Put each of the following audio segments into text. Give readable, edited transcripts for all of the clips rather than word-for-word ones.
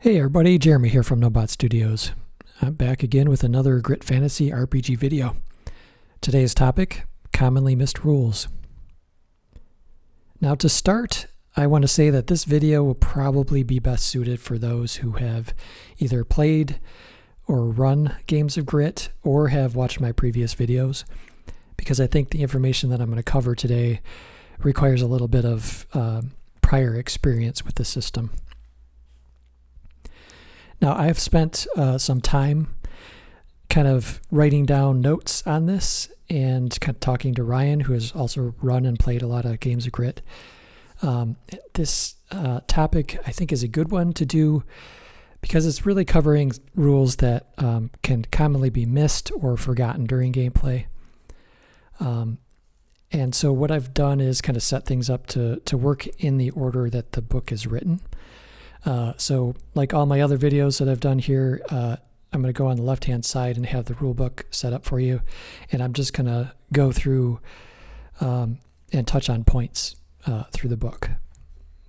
Hey everybody, Jeremy here from Nobot Studios. I'm back again with another Grit Fantasy RPG video. Today's topic, commonly missed rules. Now to start, I want to say that this video will probably be best suited for those who have either played or run games of Grit or have watched my previous videos, because I think the information that I'm going to cover today requires a little bit of prior experience with the system. Now, I've spent some time kind of writing down notes on this and kind of talking to Ryan, who has also run and played a lot of games of Grit. This topic, I think, is a good one to do because it's really covering rules that can commonly be missed or forgotten during gameplay. And so what I've done is kind of set things up to work in the order that the book is written. So like all my other videos that I've done here, I'm going to go on the left-hand side and have the rule book set up for you. And I'm just going to go through and touch on points through the book.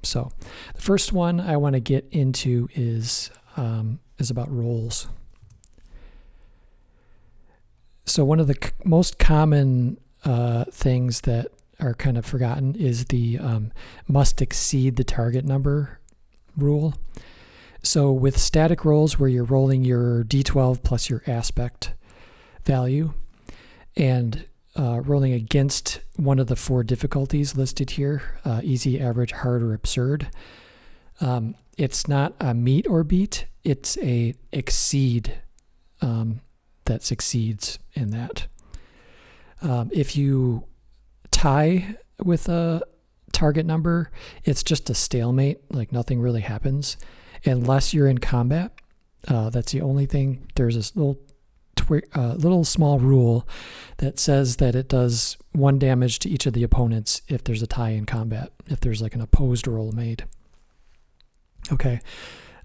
So the first one I want to get into is about roles. So one of the most common things that are kind of forgotten is the must exceed the target number rule. So with static rolls where you're rolling your d12 plus your aspect value and rolling against one of the four difficulties listed here, easy, average, hard, or absurd, it's not a meet or beat, it's a exceed that succeeds in that. If you tie with a target number, it's just a stalemate, like nothing really happens unless you're in combat. That's the only thing. There's this little small rule that says that it does 1 damage to each of the opponents if there's a tie in combat, if there's like an opposed roll made. Okay.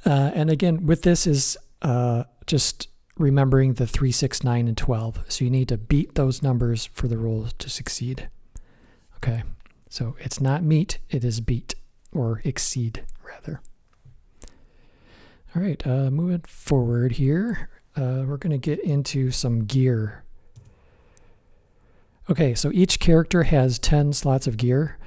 And again, with this is just remembering the 3, 6, 9, and 12. So you need to beat those numbers for the roll to succeed. Okay. So it's not meet, it is beat, or exceed, rather. All right, moving forward here, we're going to get into some gear. Okay, so each character has 10 slots of gear.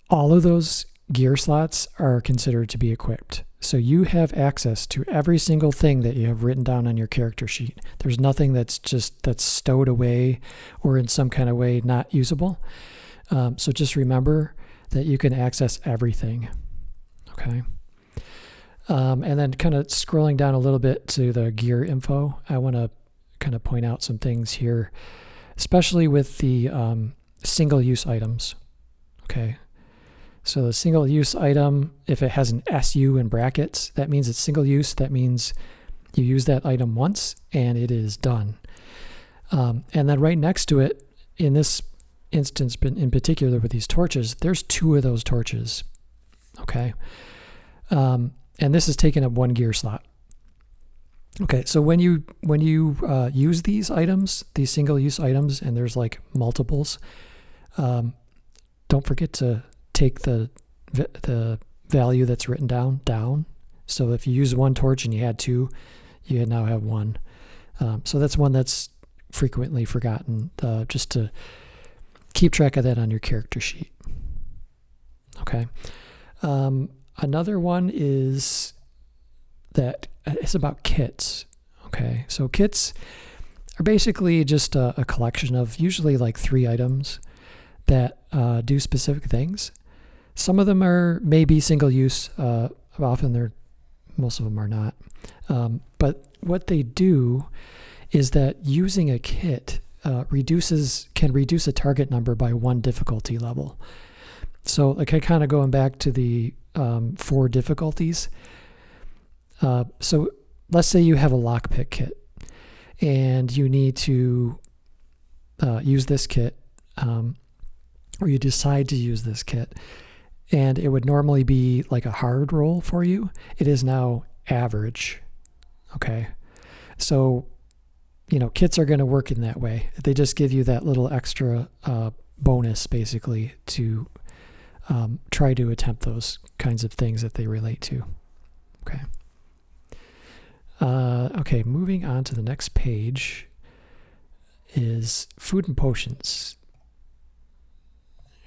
All of those gear slots are considered to be equipped. So you have access to every single thing that you have written down on your character sheet. There's nothing that's stowed away or in some kind of way not usable. So just remember that you can access everything, okay? And then kind of scrolling down a little bit to the gear info, I want to kind of point out some things here, especially with the single-use items, okay? So the single-use item, if it has an SU in brackets, that means it's single-use. That means you use that item once and it is done. And then right next to it, in this instance in particular with these torches, there's 2 of those torches, okay? And this is taking up 1 gear slot. Okay, so when you use these items, these single-use items, and there's like multiples, don't forget to take the value that's written down. So if you use 1 torch and you had 2, you now have 1. So that's one that's frequently forgotten, just to keep track of that on your character sheet. Okay. Another one is that it's about kits. Okay. So kits are basically just a collection of usually like 3 items that do specific things. Some of them are maybe single use. Often most of them are not. But what they do is that using a kit can reduce a target number by 1 difficulty level. So like kind of going back to the 4 difficulties. So let's say you have a lockpick kit and you need to use this kit, or you decide to use this kit, and it would normally be like a hard roll for you. It is now average. Okay. So kits are going to work in that way. They just give you that little extra bonus, basically, to try to attempt those kinds of things that they relate to. Okay. Okay, moving on to the next page is food and potions.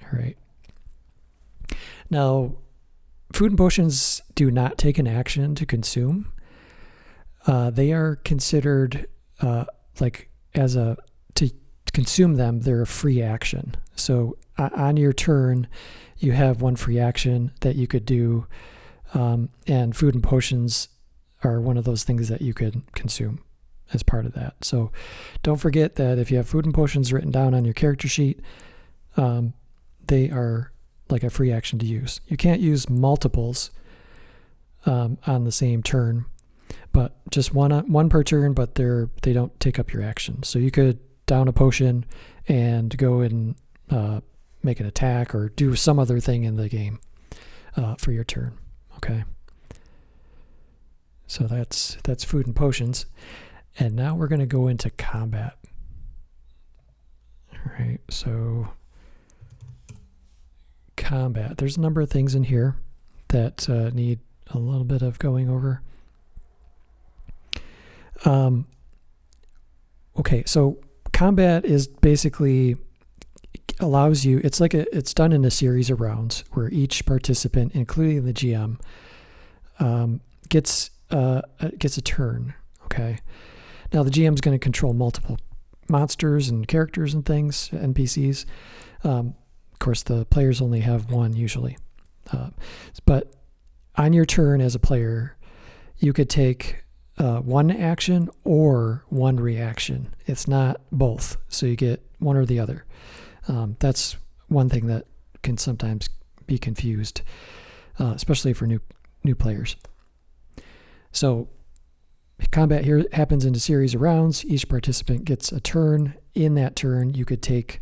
All right. Now, food and potions do not take an action to consume. They are considered to consume them, they're a free action. So on your turn, you have one free action that you could do, and food and potions are one of those things that you could consume as part of that. So don't forget that if you have food and potions written down on your character sheet, they are like a free action to use. You can't use multiples on the same turn, but just one per turn, but they don't take up your action. So you could down a potion and go and make an attack or do some other thing in the game for your turn. Okay. So that's food and potions. And now we're going to go into combat. All right. So combat. There's a number of things in here that need a little bit of going over. Okay. So combat is basically allows you, it's done in a series of rounds where each participant, including the GM, gets a turn. Okay. Now the GM is going to control multiple monsters and characters and things, NPCs. Of course, the players only have one usually. But on your turn as a player, you could take one action or one reaction. It's not both. So you get one or the other. That's one thing that can sometimes be confused, especially for new players. So combat here happens in a series of rounds. Each participant gets a turn. In that turn, you could take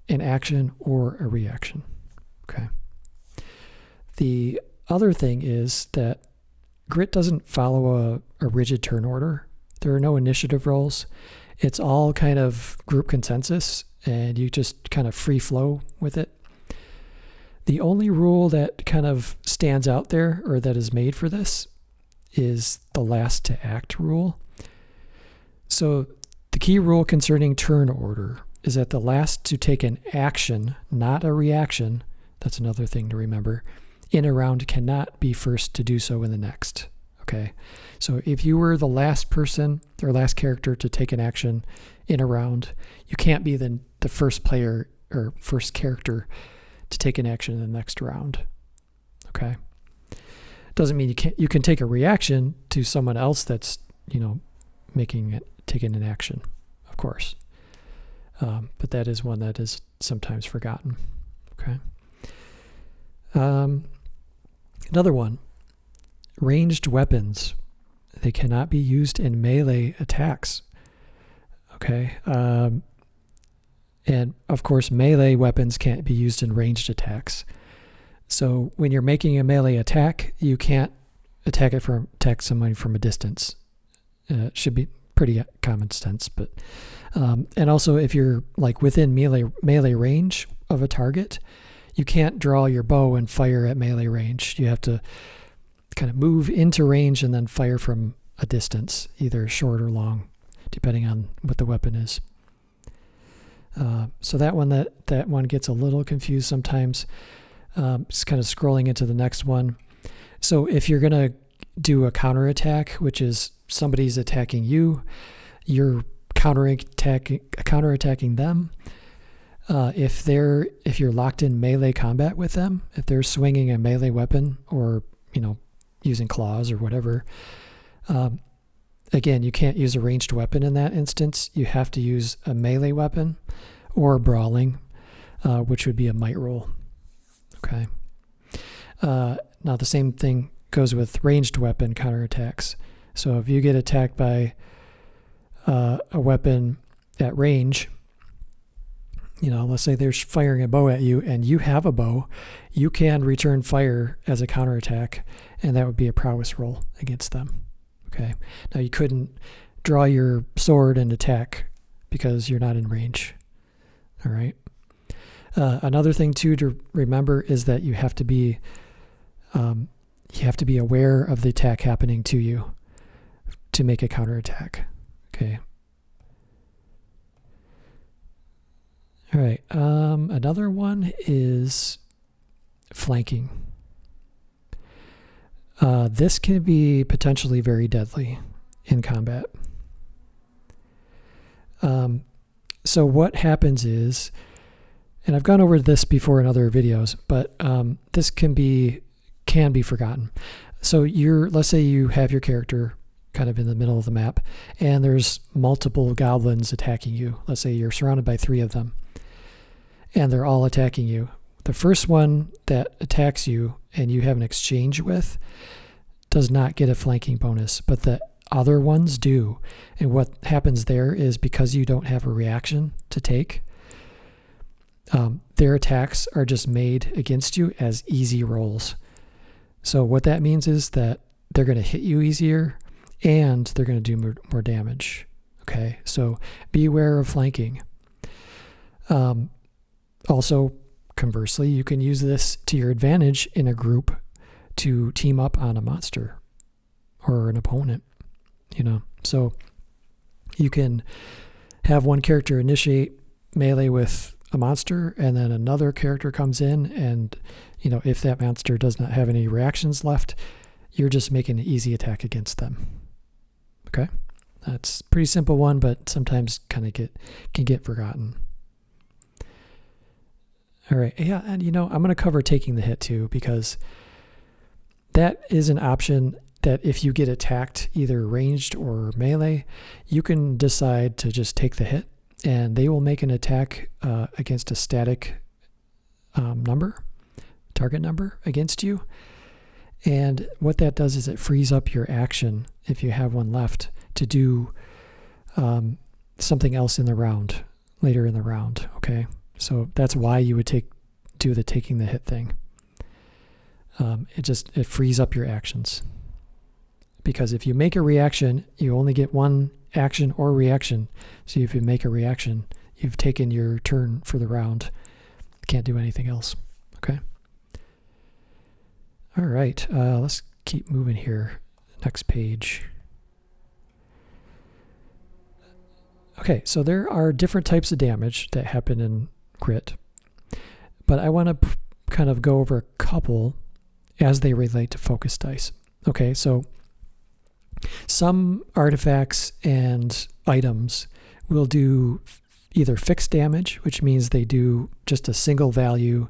an action or a reaction. Okay. The other thing is that Grit doesn't follow a rigid turn order. There are no initiative rolls. It's all kind of group consensus, and you just kind of free flow with it. The only rule that kind of stands out there, or that is made for this, is the last to act rule. So the key rule concerning turn order is that the last to take an action, not a reaction, that's another thing to remember, in a round cannot be first to do so in the next. Okay. So if you were the last person or last character to take an action in a round, you can't be the first player or first character to take an action in the next round. Okay. Doesn't mean you can take a reaction to someone else that's, taking an action, of course. But that is one that is sometimes forgotten. Okay. Another one, ranged weapons. They cannot be used in melee attacks. Okay. And of course, melee weapons can't be used in ranged attacks. So when you're making a melee attack, you can't attack somebody from a distance. It should be pretty common sense, but and also if you're like within melee range of a target, you can't draw your bow and fire at melee range. You have to kind of move into range and then fire from a distance, either short or long, depending on what the weapon is. So that one gets a little confused sometimes. Just kind of scrolling into the next one. So if you're going to do a counterattack, which is somebody's attacking you, you're counterattacking them. If you're locked in melee combat with them, if they're swinging a melee weapon or, using claws or whatever, again, you can't use a ranged weapon in that instance. You have to use a melee weapon or brawling, which would be a might roll. Okay. Now the same thing goes with ranged weapon counterattacks. So if you get attacked by a weapon at range, let's say they're firing a bow at you and you have a bow, you can return fire as a counterattack, and that would be a prowess roll against them. Okay. Now you couldn't draw your sword and attack because you're not in range. All right. Another thing too to remember is that you have to be You have to be aware of the attack happening to you to make a counterattack. Okay. All right. Another one is flanking. This can be potentially very deadly in combat. So what happens is, and I've gone over this before in other videos, but this can be forgotten. So let's say you have your character kind of in the middle of the map, and there's multiple goblins attacking you. Let's say you're surrounded by 3 of them, and they're all attacking you. The first one that attacks you and you have an exchange with does not get a flanking bonus, but the other ones do. And what happens there is, because you don't have a reaction to take, their attacks are just made against you as easy rolls. So what that means is that they're going to hit you easier and they're going to do more damage. Okay, so be aware of flanking. Also, conversely, you can use this to your advantage in a group to team up on a monster or an opponent, So you can have one character initiate melee with a monster, and then another character comes in, and, if that monster does not have any reactions left, you're just making an easy attack against them. Okay? That's a pretty simple one, but sometimes can get forgotten. All right. Yeah, and I'm going to cover taking the hit too, because that is an option that if you get attacked either ranged or melee, you can decide to just take the hit, and they will make an attack against a static target number against you. And what that does is it frees up your action, if you have one left, to do something else in the round, later in the round. Okay, so that's why you would do the taking the hit thing. It frees up your actions, because if you make a reaction, you only get one action or reaction. So if you make a reaction, you've taken your turn for the round. Can't do anything else. Okay. All right. Let's keep moving here. Next page. Okay, so there are different types of damage that happen in Grit, but I want to kind of go over a couple as they relate to focus dice. Okay, so some artifacts and items will do either fixed damage, which means they do just a single value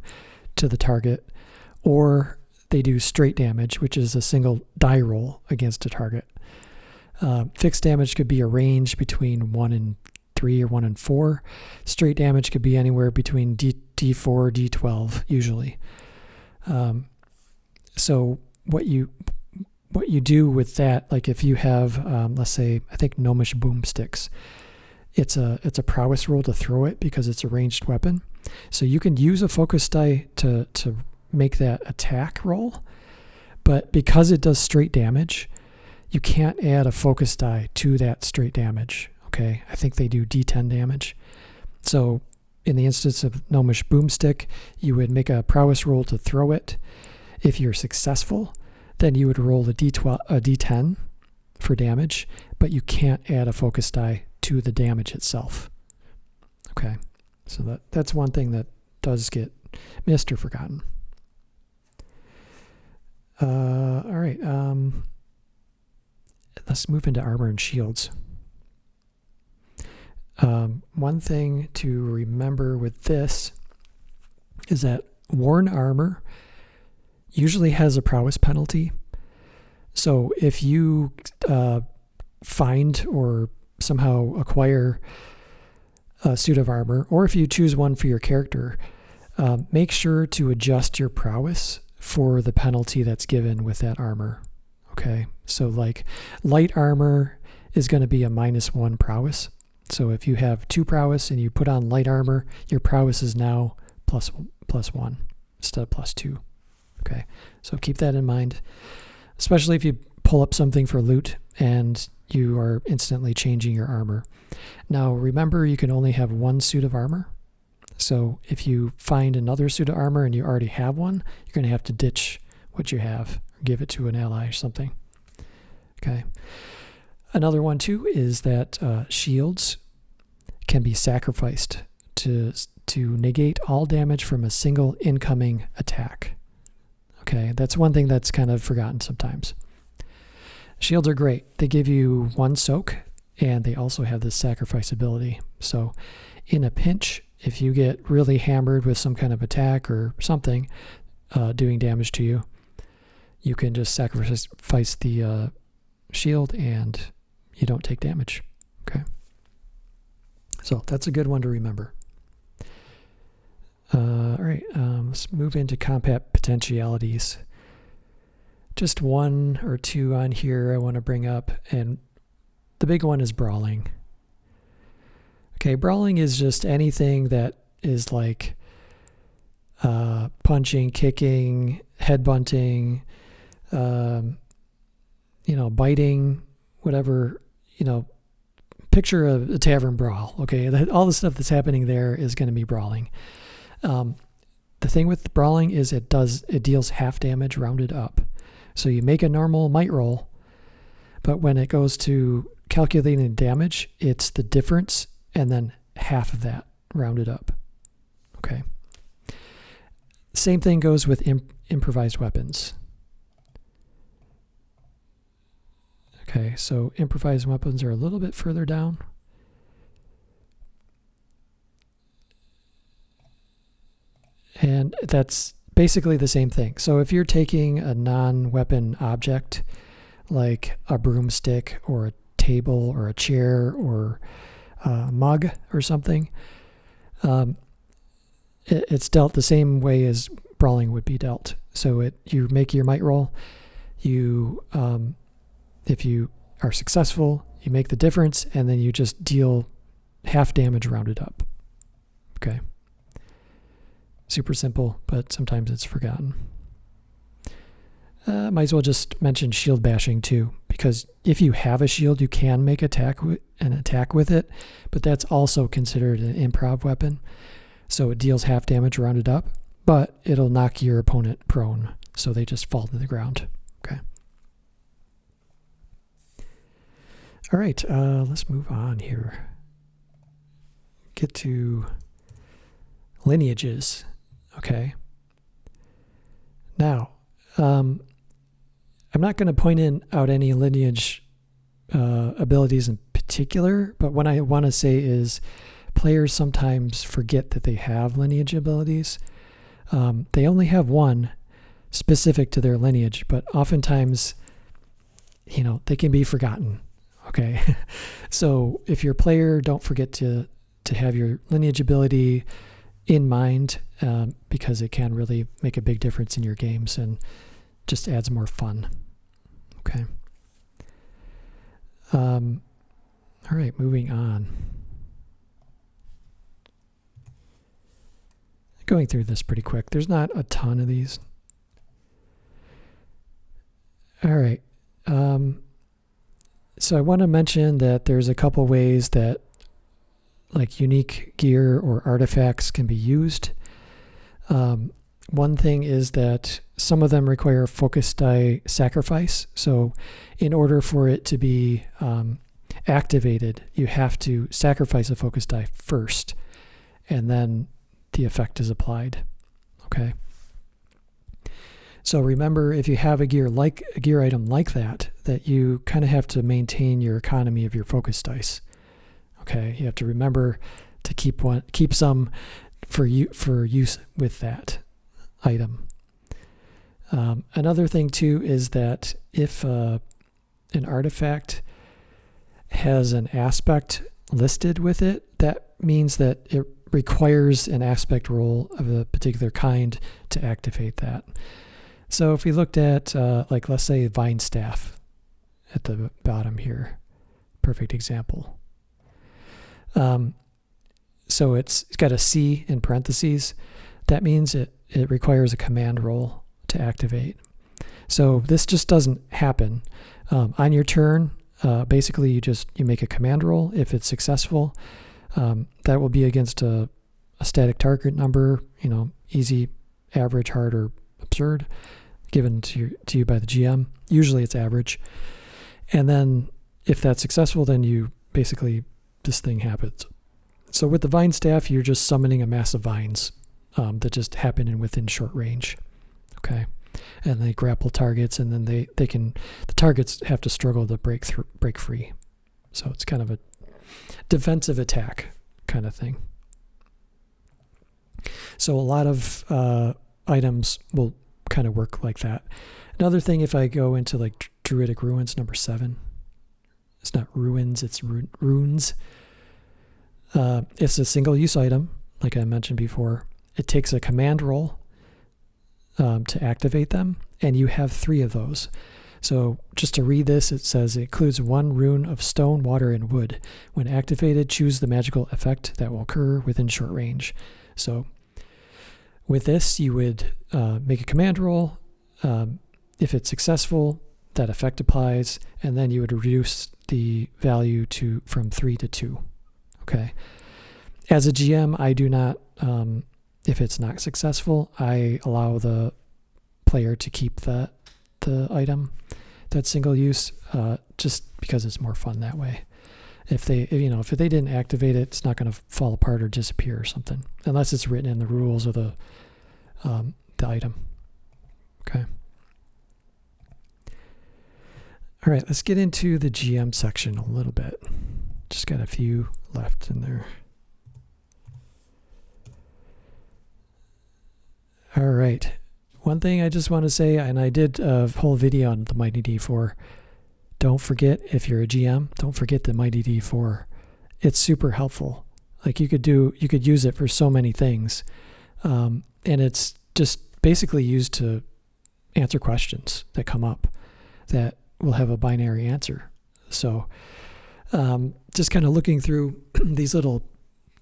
to the target, or they do straight damage, which is a single die roll against a target. Fixed damage could be a range between 1 and 3 or 1 and 4. Straight damage could be anywhere between D4, D12 usually. So what you do with that, like if you have, let's say, I think Gnomish boomsticks, it's a prowess roll to throw it because it's a ranged weapon. So you can use a focus die to make that attack roll, but because it does straight damage, you can't add a focus die to that straight damage. Okay, I think they do D10 damage. So in the instance of Gnomish boomstick, you would make a prowess roll to throw it. If you're successful, then you would roll a D10 for damage, but you can't add a focus die to the damage itself. Okay, so that's one thing that does get missed or forgotten. All right, let's move into armor and shields. One thing to remember with this is that worn armor usually has a prowess penalty. So if you find or somehow acquire a suit of armor, or if you choose one for your character, make sure to adjust your prowess for the penalty that's given with that armor. Okay, so like light armor is going to be a -1 prowess. So if you have 2 prowess and you put on light armor, your prowess is now plus 1 instead of +2. Okay, so keep that in mind, especially if you pull up something for loot and you are instantly changing your armor. Now remember, you can only have 1 suit of armor. So if you find another suit of armor and you already have one, you're going to have to ditch what you have, give it to an ally or something. Okay. Another one too is that shields can be sacrificed to negate all damage from a single incoming attack. Okay, that's one thing that's kind of forgotten sometimes. Shields are great. They give you 1 soak, and they also have this sacrifice ability. So in a pinch, if you get really hammered with some kind of attack or something doing damage to you, you can just sacrifice the shield and you don't take damage. Okay. So that's a good one to remember. All right, let's move into combat potentialities. Just 1 or 2 on here I want to bring up, and the big one is brawling. Okay, brawling is just anything that is like punching, kicking, headbutting, biting, whatever, picture a tavern brawl. Okay, all the stuff that's happening there is going to be brawling. The thing with brawling is it deals half damage rounded up. So you make a normal might roll, but when it goes to calculating damage, it's the difference and then half of that rounded up. Okay. Same thing goes with improvised weapons. Okay, so improvised weapons are a little bit further down. And that's basically the same thing. So if you're taking a non-weapon object like a broomstick or a table or a chair or a mug or something, it's dealt the same way as brawling would be dealt. So you make your might roll. If you are successful, you make the difference, and then you just deal half damage rounded up. Okay. Super simple, but sometimes it's forgotten. Might as well just mention shield bashing too, because if you have a shield, you can make an attack with it, but that's also considered an improv weapon. So it deals half damage rounded up, but it'll knock your opponent prone, so they just fall to the ground. Okay. All right, let's move on here. Get to lineages. Okay. Now, I'm not going to point out any lineage abilities in particular, but what I want to say is players sometimes forget that they have lineage abilities. They only have one specific to their lineage, but oftentimes, they can be forgotten. Okay. So if you're a player, don't forget to have your lineage ability in mind, because it can really make a big difference in your games and just adds more fun. Okay. All right, moving on. Going through this pretty quick. There's not a ton of these. All right. So I want to mention that there's a couple ways that like unique gear or artifacts can be used. One thing is that some of them require focus die sacrifice. So in order for it to be activated, you have to sacrifice a focus die first, and then the effect is applied. Okay. So remember, if you have a gear item like that you kind of have to maintain your economy of your focus dice. Okay, you have to remember to keep some for use with that item. Another thing too is that if an artifact has an aspect listed with it, that means that it requires an aspect roll of a particular kind to activate that. So if we looked at let's say Vine Staff at the bottom here, perfect example. So it's got a C in parentheses. That means it requires a command roll to activate. So this just doesn't happen. On your turn, basically you make a command roll. If it's successful, that will be against a static target number, easy, average, hard, or absurd. given to you by the GM. Usually it's average. And then if that's successful, then you basically, this thing happens. So with the vine staff, you're just summoning a mass of vines that just happen within short range. Okay. And they grapple targets, and then the targets have to struggle to break free. So it's kind of a defensive attack kind of thing. So a lot of items will kind of work like that. Another thing, if I go into like Druidic Ruins, number 7, it's not ruins, it's runes. It's a single-use item, like I mentioned before. It takes a command roll to activate them, and you have 3 of those. So just to read this, it says it includes 1 rune of stone, water, and wood. When activated, choose the magical effect that will occur within short range. So with this, you would make a command roll. If it's successful, that effect applies, and then you would reduce the value from 3 to 2. Okay. As a GM, I do not, if it's not successful, I allow the player to keep the item that's single use, just because it's more fun that way. If they didn't activate it, it's not going to fall apart or disappear or something, unless it's written in the rules of the item. Okay. All right, let's get into the GM section a little bit. Just got a few left in there. All right. One thing I just want to say, and I did a whole video on the Mighty D4. Don't forget, if you're a GM, don't forget the Mighty D4. It's super helpful. Like you could use it for so many things. And it's just basically used to answer questions that come up that will have a binary answer. So just kind of looking through these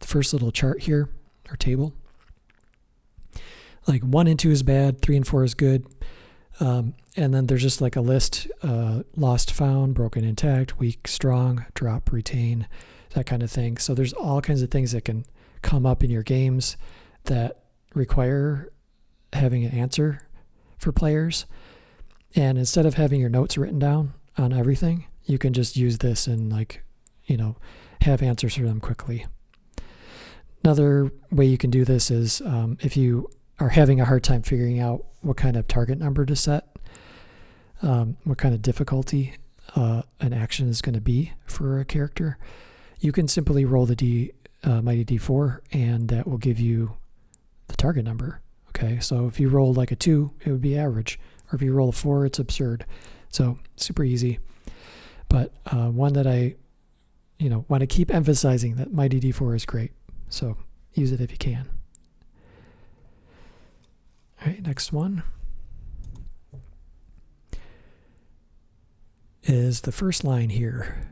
first little chart here, or table. Like 1 and 2 is bad, 3 and 4 is good. And then there's just like a list, lost, found, broken, intact, weak, strong, drop, retain, that kind of thing. So there's all kinds of things that can come up in your games that require having an answer for players. And instead of having your notes written down on everything, you can just use this and have answers for them quickly. Another way you can do this is if you are having a hard time figuring out what kind of target number to set, what kind of difficulty an action is going to be for a character, you can simply roll the Mighty D4, and that will give you the target number. Okay, so if you roll like a 2, it would be average. Or if you roll a 4, it's absurd. So super easy. But one that I want to keep emphasizing, that Mighty D4 is great. So use it if you can. All right, next one is the first line here.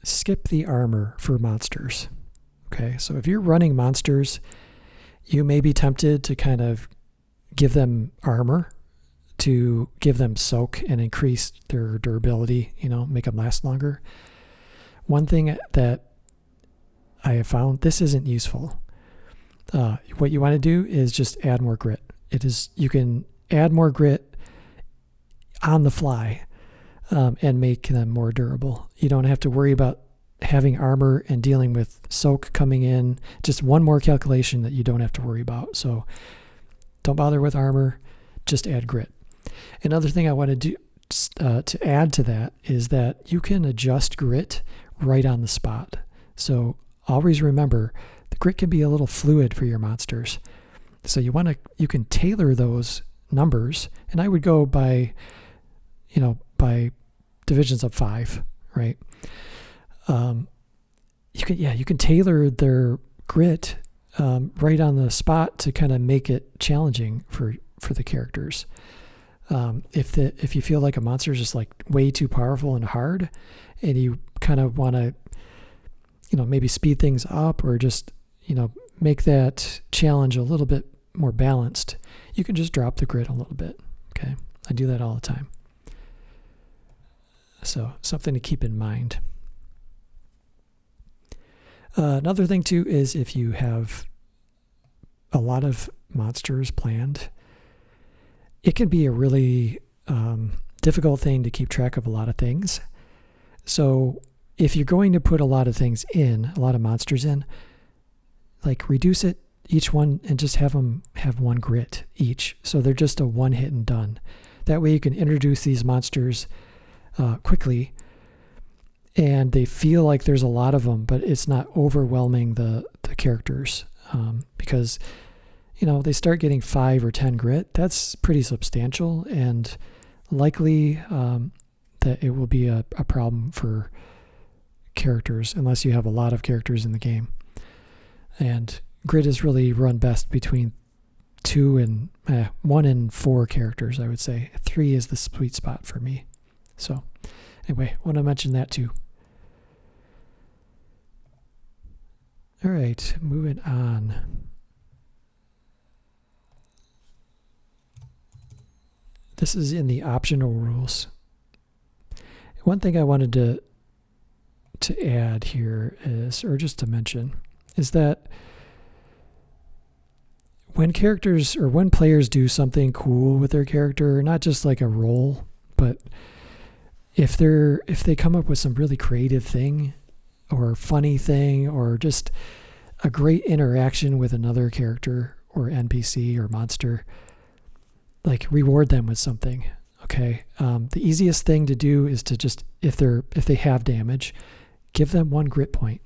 Skip the armor for monsters. Okay, so if you're running monsters, you may be tempted to kind of give them armor to give them soak and increase their durability, make them last longer. One thing that I have found, this isn't useful. What you want to do is just add more grit. You can add more grit on the fly and make them more durable. You don't have to worry about having armor and dealing with soak coming in. Just one more calculation that you don't have to worry about. So don't bother with armor, just add grit. Another thing I want to do to add to that is that you can adjust grit right on the spot. So always remember, the grit can be a little fluid for your monsters. So you can tailor those numbers, and I would go by divisions of 5, right? You can tailor their grit right on the spot to kind of make it challenging for the characters. If you feel like a monster is just like way too powerful and hard, and you kind of want to maybe speed things up or just make that challenge a little bit more balanced, you can just drop the grit a little bit. Okay, I do that all the time. So something to keep in mind. Another thing too is if you have a lot of monsters planned, it can be a really difficult thing to keep track of a lot of things. So if you're going to put a lot of things in, a lot of monsters in, like reduce it each one and just have them have 1 grit each. So they're just a 1 hit and done. That way you can introduce these monsters quickly and they feel like there's a lot of them, but it's not overwhelming the characters because, they start getting 5 or 10 grit. That's pretty substantial and likely that it will be a problem for characters unless you have a lot of characters in the game. And grid is really run best between 1 and 4 characters, I would say. 3 is the sweet spot for me. So anyway, I want to mention that too. All right, moving on. This is in the optional rules. One thing I wanted to add here is, or just to mention, is that when characters or when players do something cool with their character, not just like a role, but if they come up with some really creative thing or funny thing or just a great interaction with another character or NPC or monster, like reward them with something. Okay. The easiest thing to do is to just, if they have damage, give them 1 grit point.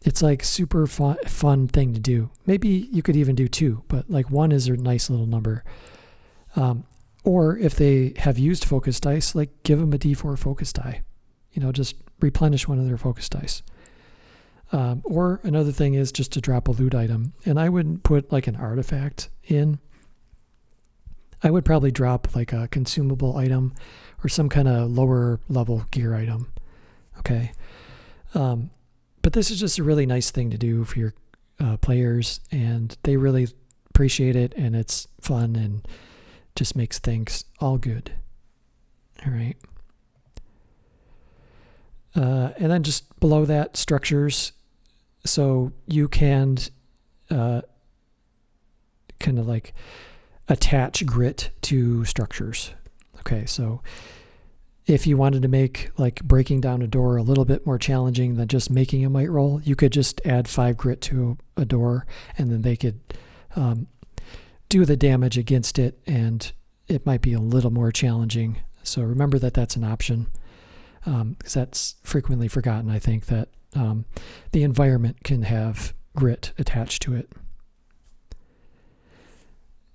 It's like super fun thing to do. Maybe you could even do 2, but like 1 is a nice little number. Or if they have used focus dice, like give them a D4 focus die. Just replenish one of their focus dice. Or another thing is just to drop a loot item. And I wouldn't put like an artifact in. I would probably drop like a consumable item or some kind of lower level gear item. Okay. But this is just a really nice thing to do for your players, and they really appreciate it, and it's fun and just makes things all good. All right. And then just below that, structures. So you can kind of like attach grit to structures. Okay, so if you wanted to make like breaking down a door a little bit more challenging than just making a might roll, you could just add 5 grit to a door, and then they could do the damage against it, and it might be a little more challenging. So remember that that's an option, because that's frequently forgotten. I think that the environment can have grit attached to it.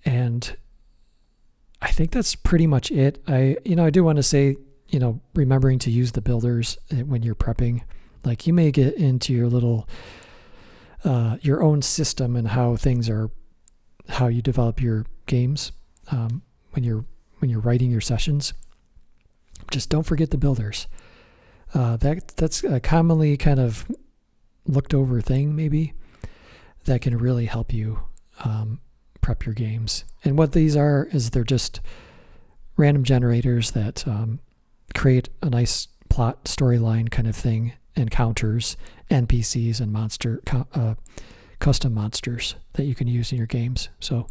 And I think that's pretty much it. I do want to say, remembering to use the builders when you're prepping. Like you may get into your little, your own system and how you develop your games when you're writing your sessions. Just don't forget the builders. That's a commonly kind of looked over thing, maybe, that can really help you prep your games. And what these are is they're just random generators that create a nice plot storyline kind of thing, encounters, NPCs, and custom monsters that you can use in your games. So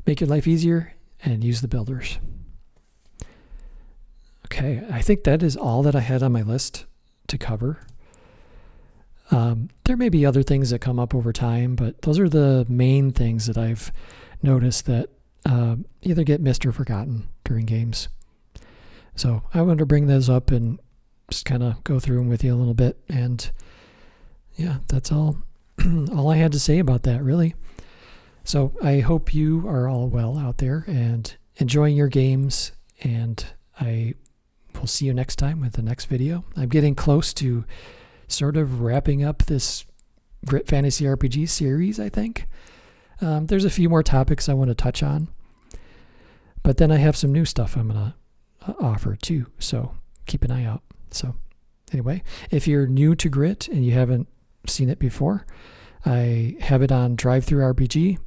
make your life easier and use the builders. Okay, I think that is all that I had on my list to cover. There may be other things that come up over time, but those are the main things that I've noticed that either get missed or forgotten during games. So I wanted to bring those up and just kind of go through them with you a little bit. And yeah, that's all I had to say about that, really. So I hope you are all well out there and enjoying your games, and I will see you next time with the next video. I'm getting close to sort of wrapping up this Grit Fantasy RPG series, I think. There's a few more topics I want to touch on, but then I have some new stuff I'm going to offer too, so keep an eye out. So anyway, if you're new to Grit and you haven't seen it before, I have it on DriveThruRPG,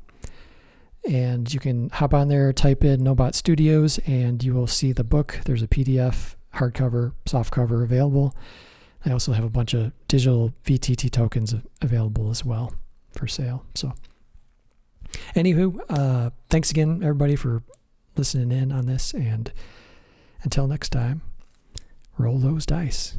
and you can hop on there, type in Nobot Studios, and you will see the book. There's a PDF, hardcover, softcover available. I also have a bunch of digital VTT tokens available as well for sale. So anywho, thanks again, everybody, for listening in on this. And until next time, roll those dice.